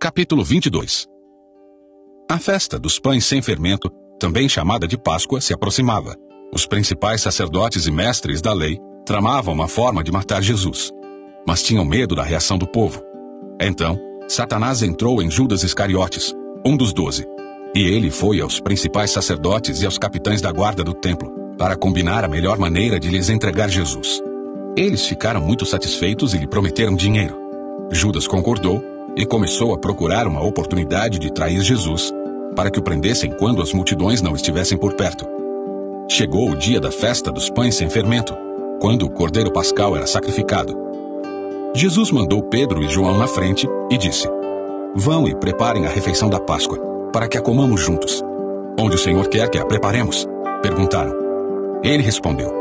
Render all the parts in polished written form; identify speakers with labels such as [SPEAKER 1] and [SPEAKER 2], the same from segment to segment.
[SPEAKER 1] Capítulo 22. A festa dos pães sem fermento, também chamada de Páscoa, se aproximava. Os principais sacerdotes e mestres da lei tramavam uma forma de matar Jesus, mas tinham medo da reação do povo. Então, Satanás entrou em Judas Iscariotes, um dos 12, e ele foi aos principais sacerdotes e aos capitães da guarda do templo, para combinar a melhor maneira de lhes entregar Jesus. Eles ficaram muito satisfeitos e lhe prometeram dinheiro. Judas concordou e começou a procurar uma oportunidade de trair Jesus, para que o prendessem quando as multidões não estivessem por perto. Chegou o dia da festa dos pães sem fermento, quando o cordeiro pascal era sacrificado. Jesus mandou Pedro e João na frente e disse: "Vão e preparem a refeição da Páscoa, para que a comamos juntos." "Onde o Senhor quer que a preparemos?" perguntaram. Ele respondeu: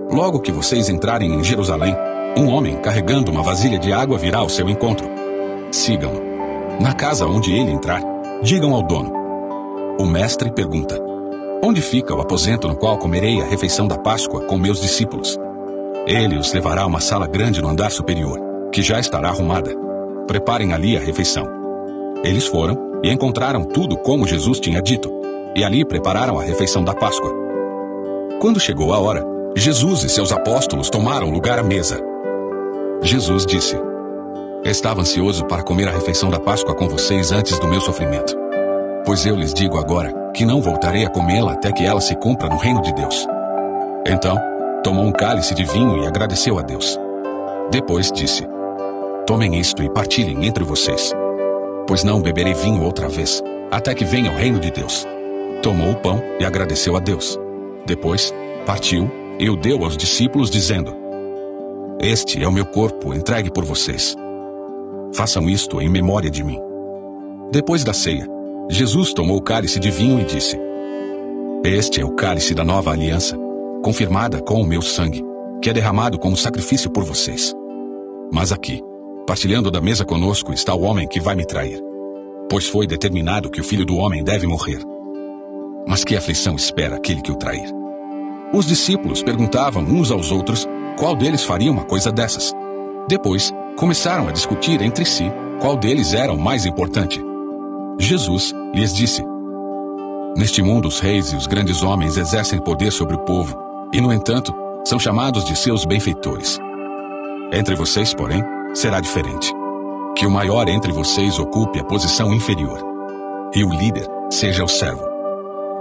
[SPEAKER 1] "Logo que vocês entrarem em Jerusalém, um homem carregando uma vasilha de água virá ao seu encontro. Sigam-no. Na casa onde ele entrar, digam ao dono: o mestre pergunta: onde fica o aposento no qual comerei a refeição da Páscoa com meus discípulos? Ele os levará a uma sala grande no andar superior, que já estará arrumada. Preparem ali a refeição." Eles foram e encontraram tudo como Jesus tinha dito, e ali prepararam a refeição da Páscoa. Quando chegou a hora, Jesus e seus apóstolos tomaram lugar à mesa. Jesus disse: "Estava ansioso para comer a refeição da Páscoa com vocês antes do meu sofrimento. Pois eu lhes digo agora que não voltarei a comê-la até que ela se cumpra no reino de Deus." Então, tomou um cálice de vinho e agradeceu a Deus. Depois disse: "Tomem isto e partilhem entre vocês, pois não beberei vinho outra vez, até que venha o reino de Deus." Tomou o pão e agradeceu a Deus. Depois, partiu e o deu aos discípulos, dizendo: "Este é o meu corpo entregue por vocês. Façam isto em memória de mim." Depois da ceia, Jesus tomou o cálice de vinho e disse: "Este é o cálice da nova aliança, confirmada com o meu sangue, que é derramado como sacrifício por vocês. Mas aqui, partilhando da mesa conosco, está o homem que vai me trair. Pois foi determinado que o Filho do Homem deve morrer. Mas que aflição espera aquele que o trair?" Os discípulos perguntavam uns aos outros qual deles faria uma coisa dessas. Depois, começaram a discutir entre si qual deles era o mais importante. Jesus lhes disse: "Neste mundo os reis e os grandes homens exercem poder sobre o povo, e no entanto, são chamados de seus benfeitores. Entre vocês, porém, será diferente. Que o maior entre vocês ocupe a posição inferior, e o líder seja o servo.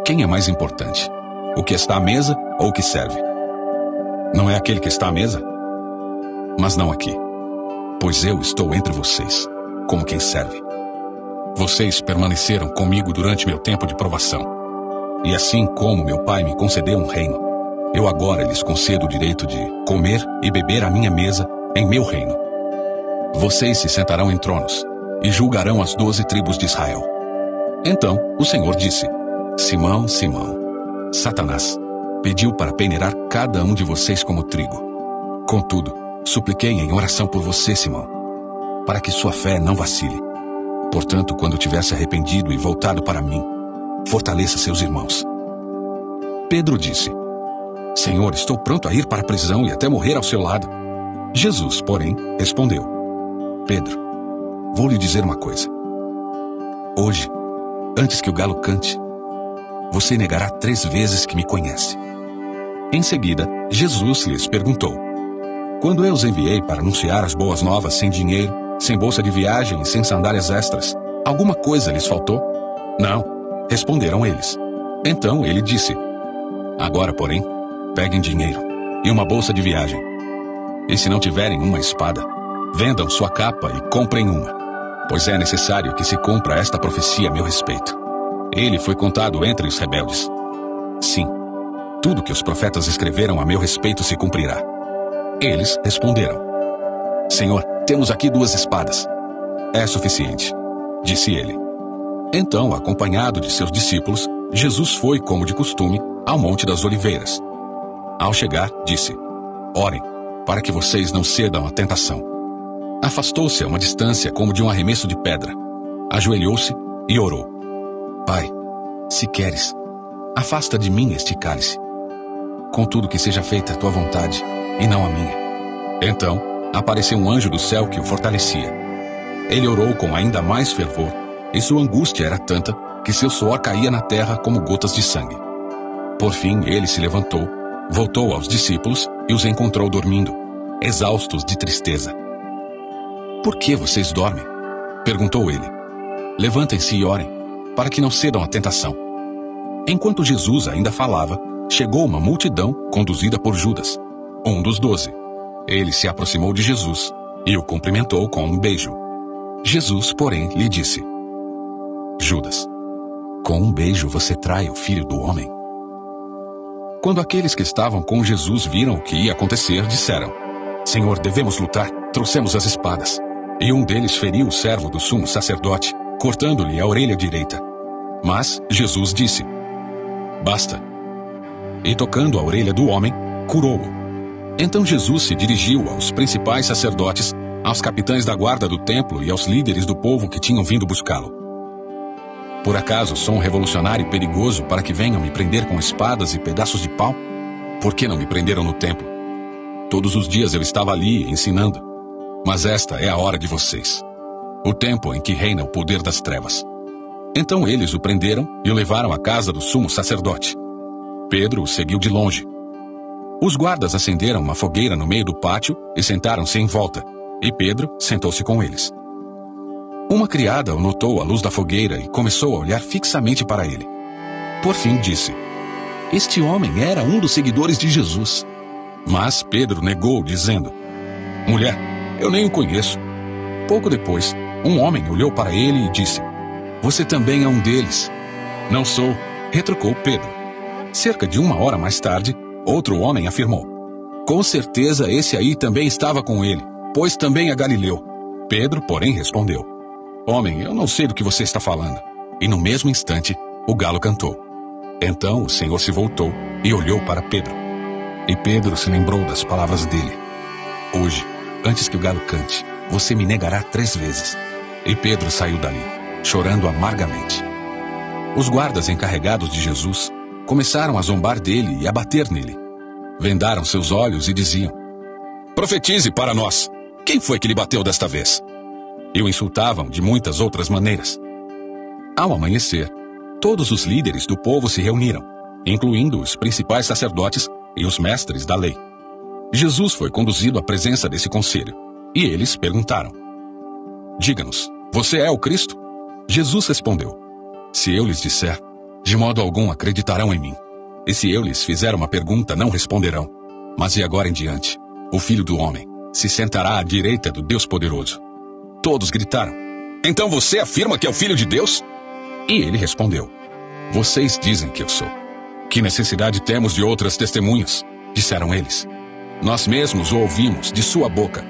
[SPEAKER 1] Quem é mais importante, o que está à mesa ou o que serve? Não é aquele que está à mesa? Mas não aqui, pois eu estou entre vocês, como quem serve. Vocês permaneceram comigo durante meu tempo de provação. E assim como meu Pai me concedeu um reino, eu agora lhes concedo o direito de comer e beber à minha mesa em meu reino. Vocês se sentarão em tronos e julgarão as 12 tribos de Israel." Então o Senhor disse: "Simão, Simão, Satanás pediu para peneirar cada um de vocês como trigo. Contudo, supliquei em oração por você, Simão, para que sua fé não vacile. Portanto, quando tiver se arrependido e voltado para mim, fortaleça seus irmãos." Pedro disse: "Senhor, estou pronto a ir para a prisão e até morrer ao seu lado." Jesus, porém, respondeu: "Pedro, vou lhe dizer uma coisa. Hoje, antes que o galo cante, você negará 3 vezes que me conhece." Em seguida, Jesus lhes perguntou: "Quando eu os enviei para anunciar as boas novas sem dinheiro, sem bolsa de viagem e sem sandálias extras, alguma coisa lhes faltou?" "Não", responderam eles. Então ele disse: "Agora, porém, peguem dinheiro e uma bolsa de viagem. E se não tiverem uma espada, vendam sua capa e comprem uma, pois é necessário que se cumpra esta profecia a meu respeito. Ele foi contado entre os rebeldes. Sim, tudo que os profetas escreveram a meu respeito se cumprirá." Eles responderam: "Senhor, temos aqui 2 espadas." "É suficiente", disse ele. Então, acompanhado de seus discípulos, Jesus foi, como de costume, ao Monte das Oliveiras. Ao chegar, disse: "Orem, para que vocês não cedam à tentação." Afastou-se a uma distância como de um arremesso de pedra. Ajoelhou-se e orou: "Pai, se queres, afasta de mim este cálice. Contudo, que seja feita a tua vontade, e não a minha." Então, apareceu um anjo do céu que o fortalecia. Ele orou com ainda mais fervor, e sua angústia era tanta que seu suor caía na terra como gotas de sangue. Por fim, ele se levantou, voltou aos discípulos e os encontrou dormindo, exaustos de tristeza. "Por que vocês dormem?" perguntou ele. "Levantem-se e orem, para que não cedam à tentação." Enquanto Jesus ainda falava, chegou uma multidão conduzida por Judas, um dos 12. Ele se aproximou de Jesus e o cumprimentou com um beijo. Jesus, porém, lhe disse: "Judas, com um beijo você trai o Filho do Homem?" Quando aqueles que estavam com Jesus viram o que ia acontecer, disseram: "Senhor, devemos lutar." Trouxemos as espadas. E um deles feriu o servo do sumo sacerdote, cortando-lhe a orelha direita. Mas Jesus disse: "Basta." E tocando a orelha do homem, curou-o. Então Jesus se dirigiu aos principais sacerdotes, aos capitães da guarda do templo e aos líderes do povo que tinham vindo buscá-lo. "Por acaso sou um revolucionário perigoso para que venham me prender com espadas e pedaços de pau? Por que não me prenderam no templo? Todos os dias eu estava ali ensinando. Mas esta é a hora de vocês, o tempo em que reina o poder das trevas." Então eles o prenderam e o levaram à casa do sumo sacerdote. Pedro o seguiu de longe. Os guardas acenderam uma fogueira no meio do pátio e sentaram-se em volta, e Pedro sentou-se com eles. Uma criada o notou à luz da fogueira e começou a olhar fixamente para ele. Por fim disse: "Este homem era um dos seguidores de Jesus." Mas Pedro negou, dizendo: "Mulher, eu nem o conheço." Pouco depois, um homem olhou para ele e disse: "Você também é um deles." "Não sou", retrucou Pedro. Cerca de 1 hora mais tarde, outro homem afirmou: "Com certeza esse aí também estava com ele, pois também é galileu." Pedro, porém, respondeu: "Homem, eu não sei do que você está falando." E no mesmo instante, o galo cantou. Então o Senhor se voltou e olhou para Pedro. E Pedro se lembrou das palavras dele: "Hoje, antes que o galo cante, você me negará 3 vezes." E Pedro saiu dali, chorando amargamente. Os guardas encarregados de Jesus começaram a zombar dele e a bater nele. Vendaram seus olhos e diziam: "Profetize para nós! Quem foi que lhe bateu desta vez?" E o insultavam de muitas outras maneiras. Ao amanhecer, todos os líderes do povo se reuniram, incluindo os principais sacerdotes e os mestres da lei. Jesus foi conduzido à presença desse conselho, e eles perguntaram: "Diga-nos, você é o Cristo?" Jesus respondeu: "Se eu lhes disser, de modo algum acreditarão em mim. E se eu lhes fizer uma pergunta, não responderão. Mas de agora em diante, o Filho do Homem se sentará à direita do Deus Poderoso." Todos gritaram: "Então você afirma que é o Filho de Deus?" E ele respondeu: "Vocês dizem que eu sou." "Que necessidade temos de outras testemunhas?" disseram eles. "Nós mesmos o ouvimos de sua boca